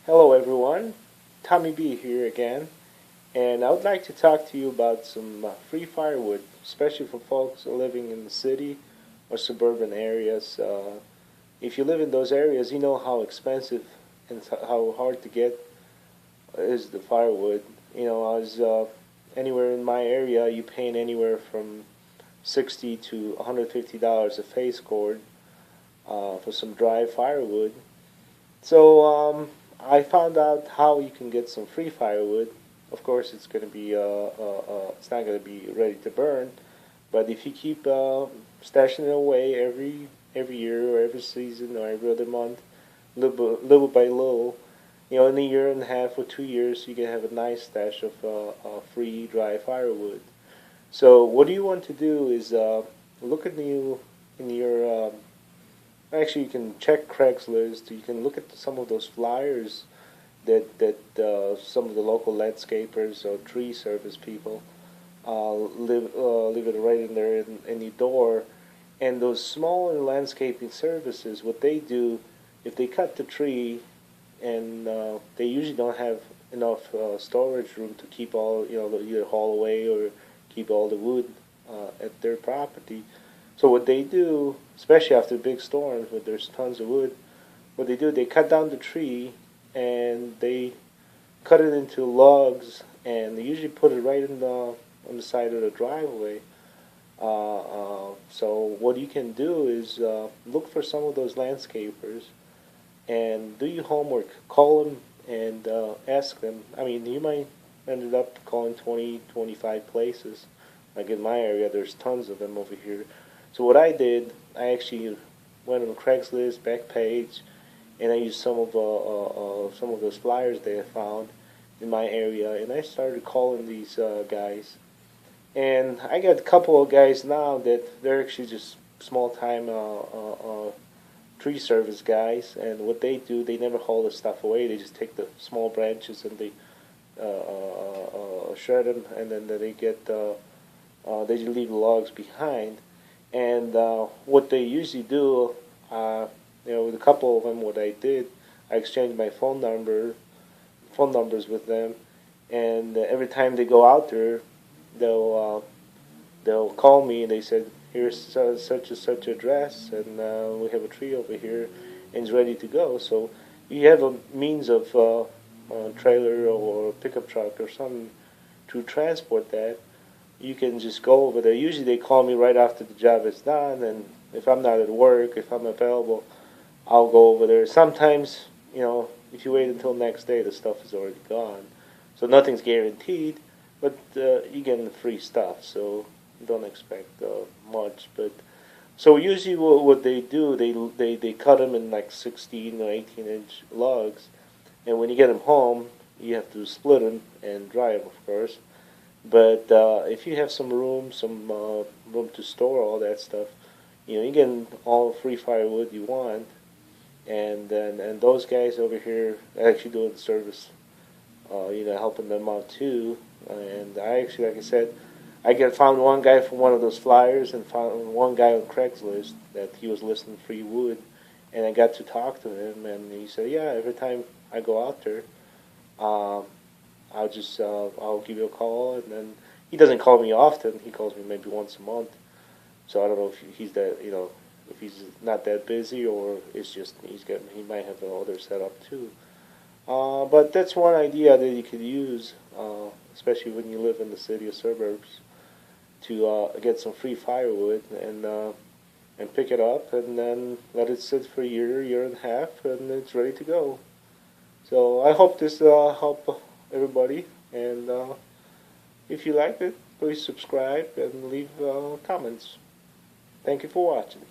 Hello everyone, Tommy B here again, and I would like to talk to you about some free firewood, especially for folks living in the city or suburban areas. If you live in those areas, you know how expensive and how hard to get is the firewood. As anywhere in my area, you paying anywhere from $60 to $150 a face cord for some dry firewood. So I found out how you can get some free firewood. Of course, it's not going to be ready to burn, but if you keep stashing it away every year or every season or every other month, little by little, in a year and a half or 2 years, you can have a nice stash of free dry firewood. So what you want to do is look in your actually, you can check Craigslist. You can look at some of those flyers that some of the local landscapers or tree service people leave it right in there in your door. And those smaller landscaping services, what they do, if they cut the tree, and they usually don't have enough storage room to keep all either haul away or keep all the wood at their property. So what they do, especially after big storms where there's tons of wood, what they do, they cut down the tree and they cut it into logs, and they usually put it right on the side of the driveway. So what you can do is look for some of those landscapers and do your homework. Call them and ask them. I mean, you might end up calling 20, 25 places. Like in my area, there's tons of them over here. So what I did, I actually went on Craigslist back page, and I used some of those flyers that I found in my area, and I started calling these guys. And I got a couple of guys now that they're actually just small time tree service guys, and what they do, they never haul the stuff away. They just take the small branches and they shred them, and then they just leave the logs behind. And what they usually do, with a couple of them, what I did, I exchanged my phone numbers with them, and every time they go out there, they'll call me and they said, "Here's such and such address, and we have a tree over here, and it's ready to go." So you have a means of a trailer or a pickup truck or something to transport that. You can just go over there. Usually they call me right after the job is done, and if I'm not at work, if I'm available, I'll go over there. Sometimes, if you wait until next day, the stuff is already gone. So nothing's guaranteed, but you get the free stuff, so don't expect much. But so usually what they do, they cut them in like 16 or 18-inch logs, and when you get them home, you have to split them and dry them, of course. But if you have some room to store all that stuff, you get all free firewood you want, and those guys over here are actually doing the service, helping them out too. And I actually, like I said, found one guy from one of those flyers, and found one guy on Craigslist that he was listing free wood, and I got to talk to him, and he said, yeah, every time I go out there, I'll give you a call, and then he doesn't call me often. He calls me maybe once a month. So I don't know if he's if he's not that busy, or it's just he might have another setup too. But that's one idea that you could use, especially when you live in the city or suburbs, to get some free firewood and pick it up and then let it sit for a year and a half, and it's ready to go. So I hope this helped everybody, and if you like it, please subscribe and leave comments. Thank you for watching.